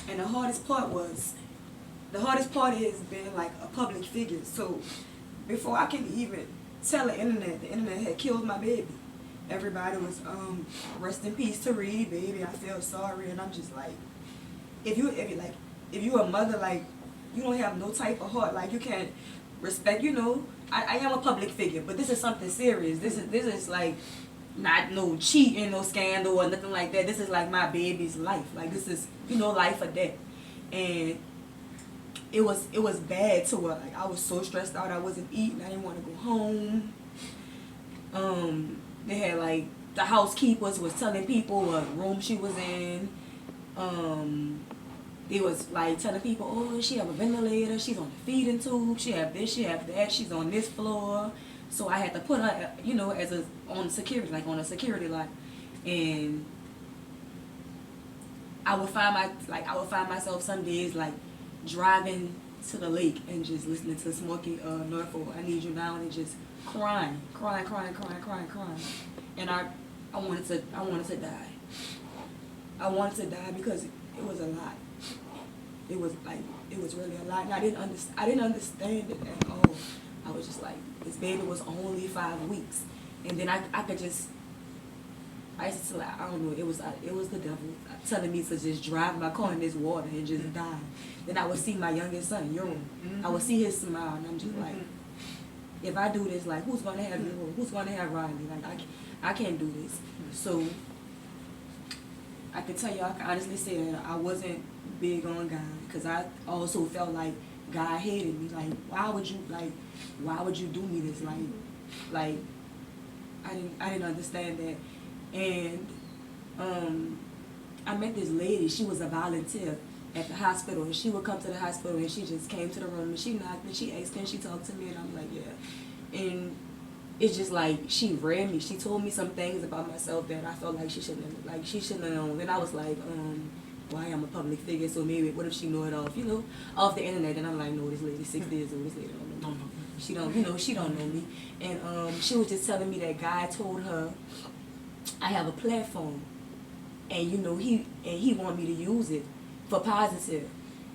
And the hardest part is being like a public figure. So before I can even tell the internet had killed my baby. Everybody was rest in peace to Reedy, baby. I feel sorry, and I'm just like, if you a mother, like, you don't have no type of heart, like, you can't respect. I am a public figure, but this is something serious. This is like not no cheating, no scandal or nothing like that. This is like my baby's life. Like, this is life or death. And it was bad to where, like, I was so stressed out. I wasn't eating. I didn't want to go home. They had, like, the housekeepers was telling people what room she was in. They was like telling people, oh, she have a ventilator, she's on the feeding tube, she have this, she have that, she's on this floor. So I had to put her, as on security, like on a security lot. And I would find myself some days like driving to the lake and just listening to Smokey Norfolk, I Need You Now, and just crying. And I wanted to die. I wanted to die because it was a lot. It was really a lot, and I didn't understand it at all. I was just like, this baby was only 5 weeks, and then I used to, like, I don't know, it was the devil telling me to just drive my car in this water and just die. Then I would see my youngest son, Euro. I would see his smile, and I'm just like, if I do this, like, who's gonna have Euro? Who's gonna have Riley? Like, I can't do this. So I can tell you, I can honestly say that I wasn't big on God, because I also felt like God hated me. Like, why would you do me this? Like I didn't understand that. And I met this lady. She was a volunteer at the hospital, and she would come to the hospital, and she just came to the room, and she knocked, and she asked, can she talk to me? And I'm like, yeah. And it's just like, she read me. She told me some things about myself that I felt like she shouldn't have known. And I was like, well, I am a public figure, so maybe, what if she know it off the internet? And I'm like, no, this lady 6 years old, this lady don't know me. She don't know me. And she was just telling me that God told her, I have a platform, and he want me to use it for positive.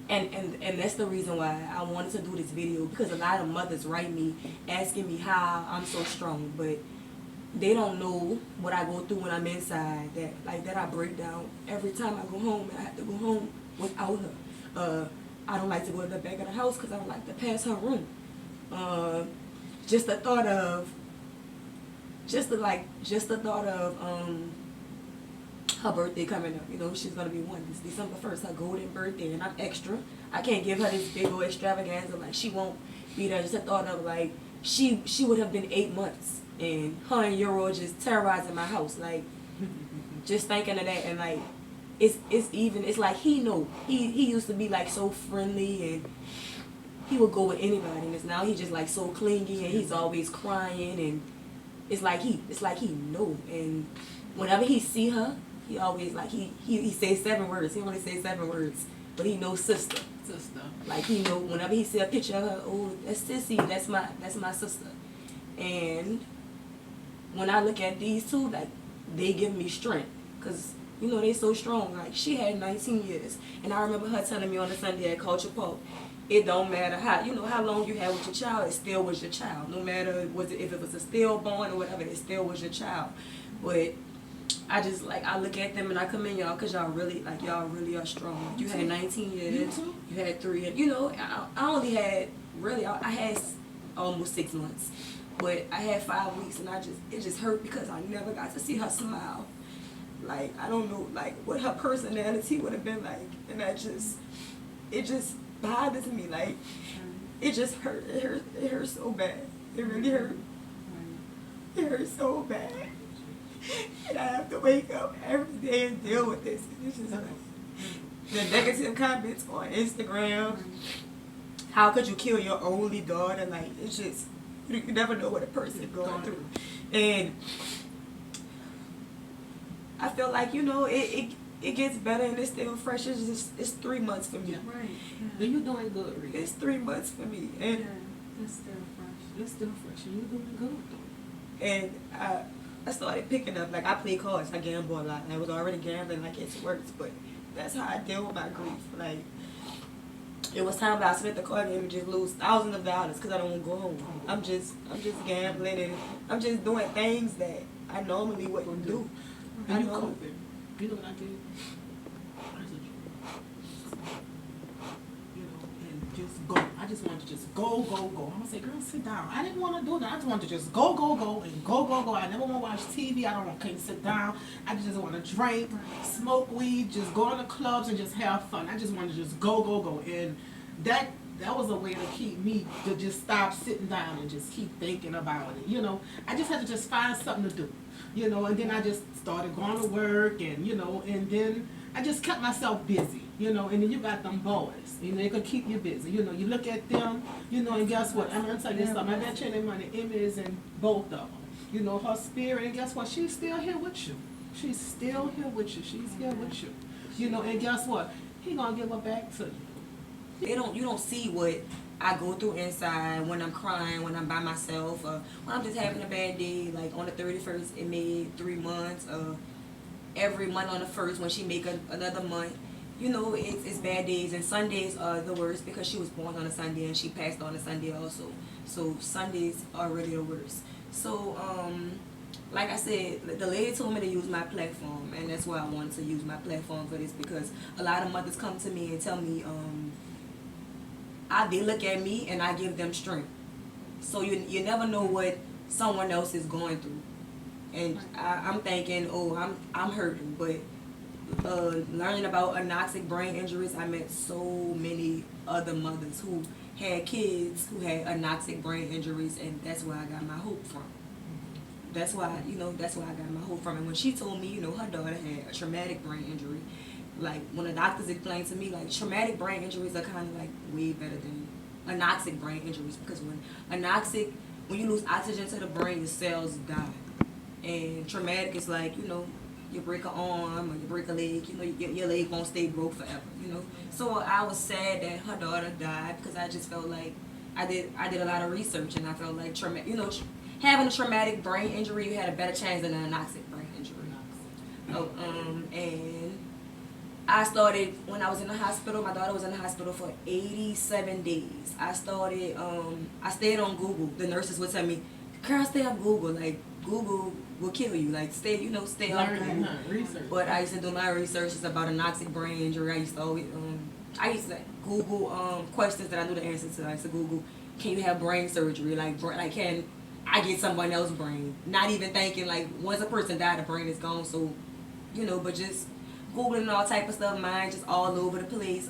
And that's the reason why I wanted to do this video, because a lot of mothers write me asking me how I'm so strong, but they don't know what I go through when I'm inside, that I break down every time I go home, and I have to go home without her. I don't like to go to the back of the house because I don't like to pass her room. Just the thought of her birthday coming up. She's gonna be 1. It's December 1st, her golden birthday, and I'm extra. I can't give her this big old extravaganza, like, she won't be there. Just the thought of, like, she would have been 8 months, and her and Euro just terrorizing my house, like, just thinking of that. And like, it's like, he used to be like so friendly, and he would go with anybody, and now he's just like so clingy, and he's always crying, and it's like he know. And whenever he see her, he always, like, he says 7 words. He only says 7 words, but he knows sister. Like, he know whenever he see a picture of her, oh, that's Sissy, that's my sister. And when I look at these two, like, they give me strength, because they so strong. Like, she had 19 years, and I remember her telling me on a Sunday at Culture Park, it don't matter how long you had with your child, it still was your child. No matter if it was a stillborn or whatever, it still was your child. But I just, like, I look at them and I commend y'all, because y'all really are strong. You had 19 years, you had 3, and I only had, really, I had almost 6 months, but I had 5 weeks, and it just hurt because I never got to see her smile. Like, I don't know, like, what her personality would have been like, and it just bothers me. Like, it just hurt. It hurt so bad. It really hurt. It hurts so bad. And I have to wake up every day and deal with this. And it's just like, the negative comments on Instagram. How could you kill your only daughter? Like, it's just, you never know what a person is going through. And I feel like, it gets better, and it's still fresh. It's 3 months for me. Right. Yeah. You're doing good, Reedy. It's 3 months for me. And yeah, it's still fresh. It's still fresh, and you're doing good. And I started picking up, like, I play cards. I gamble a lot. I was already gambling, like, it's worse, but that's how I deal with my grief. Like, it was time that I spent the car game and just lose thousands of dollars because I don't want to go home. I'm just gambling and I'm just doing things that I normally wouldn't do. And you coping. You know what I did? I said, you know, and just go. I just wanted to just go. I'm gonna say, girl, sit down. I didn't want to do that. I just wanted to just go, and go. I never want to watch TV. Can't sit down. I just want to drink, smoke weed, just go to the clubs and just have fun. I just wanted to just go. And that was a way to keep me to just stop sitting down and just keep thinking about it. You know, I just had to just find something to do. You know, and then I just started going to work and, you know, and then I just kept myself busy, you know, and then you got them boys, you know, they can keep you busy. You know, you look at them, you know, and guess what? I'm going to tell you something. I bet you any money, Emmy is in both of them. You know, her spirit, and guess what? She's still here with you. She's still here with you. She's here with you. You know, and guess what? He going to give her back to you. You don't see what I go through inside when I'm crying, when I'm by myself, when I'm just having a bad day. Like on the 31st, it made 3 months. Every month on the 1st, when she make another month, you know, it's bad days. And Sundays are the worst because she was born on a Sunday and she passed on a Sunday also. So Sundays are really the worst. So, like I said, the lady told me to use my platform, and that's why I wanted to use my platform for this, because a lot of mothers come to me and tell me, they look at me and I give them strength. So you never know what someone else is going through. And I'm thinking, oh, I'm hurting. But learning about anoxic brain injuries, I met so many other mothers who had kids who had anoxic brain injuries, and that's where I got my hope from. That's why I got my hope from. And when she told me, you know, her daughter had a traumatic brain injury, like when the doctors explained to me, like, traumatic brain injuries are kind of like way better than anoxic brain injuries, because when you lose oxygen to the brain, your cells die. And traumatic is like, you know, you break an arm or you break a leg, you know, your leg won't stay broke forever, you know. So I was sad that her daughter died, because I just felt like I did a lot of research, and I felt like having a traumatic brain injury, you had a better chance than an anoxic brain injury. And I started, when I was in the hospital, my daughter was in the hospital for 87 days. I stayed on Google. The nurses would tell me, girl, stay on Google. Like, Google will kill you. Like, stay on Google. Research. But I used to do my research about anoxic brain injury. I used to always, Google questions that I knew the answer to. I used to Google, can you have brain surgery? Like can I get someone else's brain? Not even thinking, like, once a person died, the brain is gone. So, you know, but just Googling all type of stuff, mine just all over the place.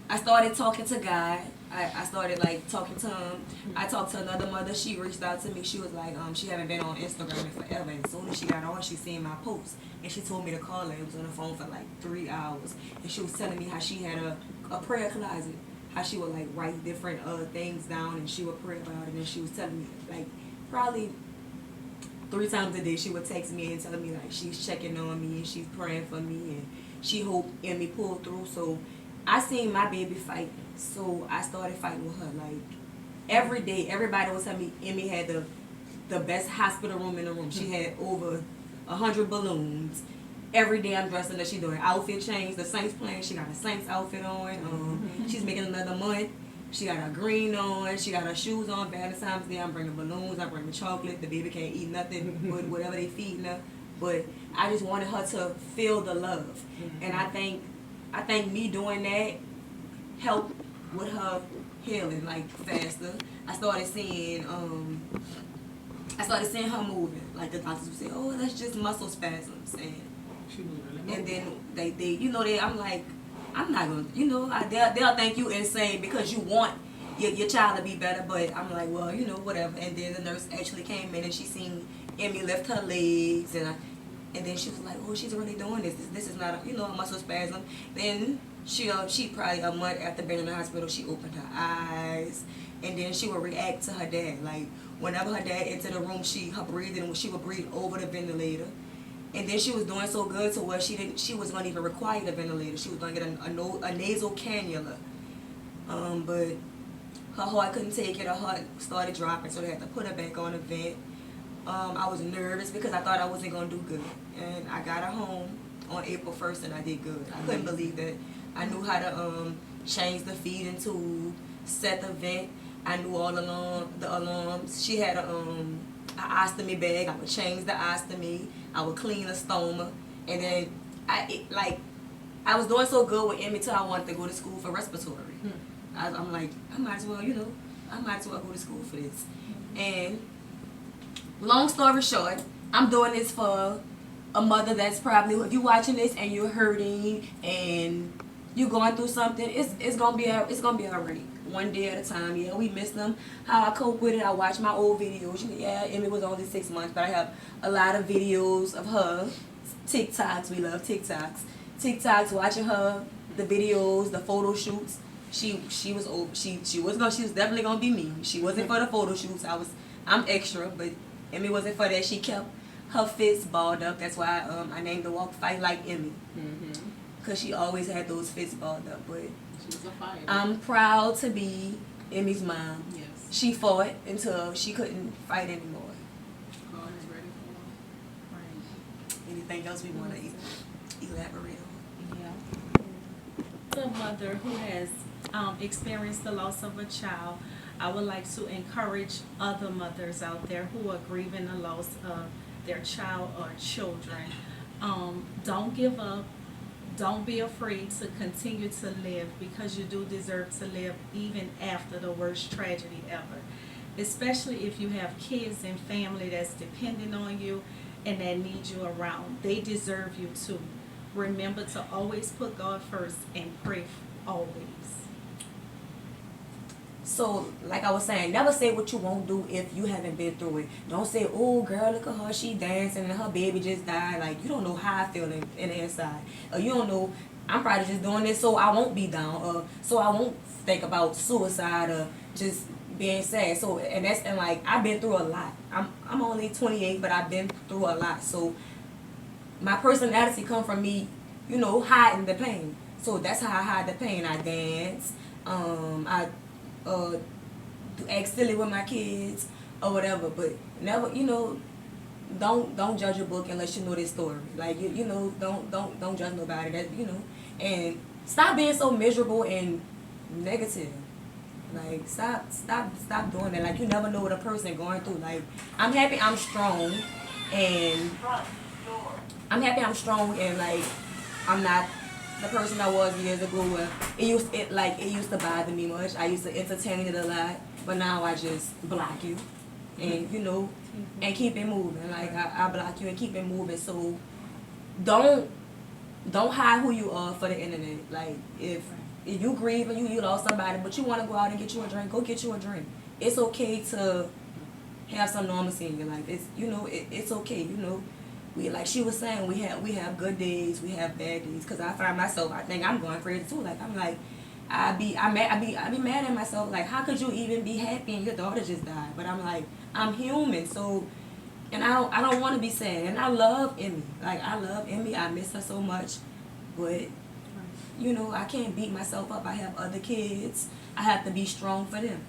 I started talking to God. I started like talking to him. I talked to another mother. She reached out to me. She was like, she haven't been on Instagram in forever. And as soon as she got on, she seen my post, and she told me to call her. It was on the phone for like 3 hours, and she was telling me how she had a prayer closet, how she would like write different things down, and she would pray about it. And she was telling me, like, probably 3 times a day she would text me and tell me like she's checking on me and she's praying for me and she hope Emmy pull through. So I seen my baby fight, so I started fighting with her. Like, every day, everybody was telling me Emmy had the best hospital room in the room. She had over 100 balloons. Every day I'm dressing her. She doing outfit change. The Saints playing. She got a Saints outfit on. She's making another month. She got her green on. She got her shoes on. Valentine's Day, I'm bringing balloons. I'm bringing chocolate. The baby can't eat nothing but whatever they feeding her. But I just wanted her to feel the love. And I think me doing that helped with her healing like faster. I started seeing her moving. Like, the doctors would say, oh, that's just muscle spasms, and then I'm like, I'm not gonna, they'll think you insane because you want your child to be better, but I'm like, well, whatever. And then the nurse actually came in and she seen Emmy lift her legs, and then she was like, oh, she's really doing this. This is not a muscle spasm. Then she probably a month after being in the hospital, she opened her eyes, and then she would react to her dad. Like, whenever her dad entered the room, she would breathe over the ventilator. And then she was doing so good to where she was going to even require the ventilator. She was going to get a nasal cannula. But her heart couldn't take it. Her heart started dropping, so they had to put her back on the vent. I was nervous because I thought I wasn't going to do good. And I got her home on April 1st and I did good. I couldn't believe that. I knew how to change the feeding tube, set the vent. I knew all along the alarms. She had a ostomy bag. I would change the ostomy. I would clean the stoma, and then I was doing so good with Emmy till I wanted to go to school for respiratory. I'm like, I might as well, I might as well go to school for this. And long story short, I'm doing this for a mother that's probably, if you're watching this and you're hurting and you're going through something, it's gonna be alright. One day at a time. Yeah, we miss them. How I cope with it, I watch my old videos. Yeah, Emmy was only 6 months, but I have a lot of videos of her. TikToks, we love TikToks. TikToks, watching her, the videos, the photo shoots. She was definitely gonna be me. She wasn't for the photo shoots. I'm extra, but Emmy wasn't for that. She kept her fists balled up. That's why I named the walk Fight Like Emmy. Cause she always had those fists balled up. But She's a fighter. I'm proud to be Emmy's mom. Yes. She fought until she couldn't fight anymore. God is ready for her. Right. Anything else we want to elaborate on? Yeah. The mother who has experienced the loss of a child, I would like to encourage other mothers out there who are grieving the loss of their child or children. Don't give up. Don't be afraid to continue to live, because you do deserve to live even after the worst tragedy ever. Especially if you have kids and family that's depending on you and that need you around. They deserve you too. Remember to always put God first and pray always. So, like I was saying, never say what you won't do if you haven't been through it. Don't say, oh, girl, look at her, she dancing and her baby just died. Like, you don't know how I feel in the inside. Or you don't know, I'm probably just doing this so I won't be down. Or so I won't think about suicide or just being sad. So, and like, I've been through a lot. I'm only 28, but I've been through a lot. So, my personality come from me, hiding the pain. So, that's how I hide the pain. I dance. Act silly with my kids or whatever, but never, don't judge a book unless you know their story. Like don't judge nobody. That and stop being so miserable and negative. Like stop doing that. Like you never know what a person going through. Like I'm happy I'm strong, and like I'm not the person I was years ago where it used to bother me much. I used to entertain it a lot, but now I just block you and and keep it moving. Like I block you and keep it moving. So don't hide who you are for the internet. Like if you grieve and you lost somebody, but you want to go out and get you a drink, go get you a drink. It's okay to have some normalcy in your life. It's it's okay. We, like she was saying, we have good days, we have bad days. Cause I find myself, I think I'm going crazy too. Like I'm like, I be mad at myself. Like how could you even be happy and your daughter just died? But I'm like, I'm human, so, and I don't want to be sad. And I love Emmy. Like I love Emmy. I miss her so much, but I can't beat myself up. I have other kids. I have to be strong for them.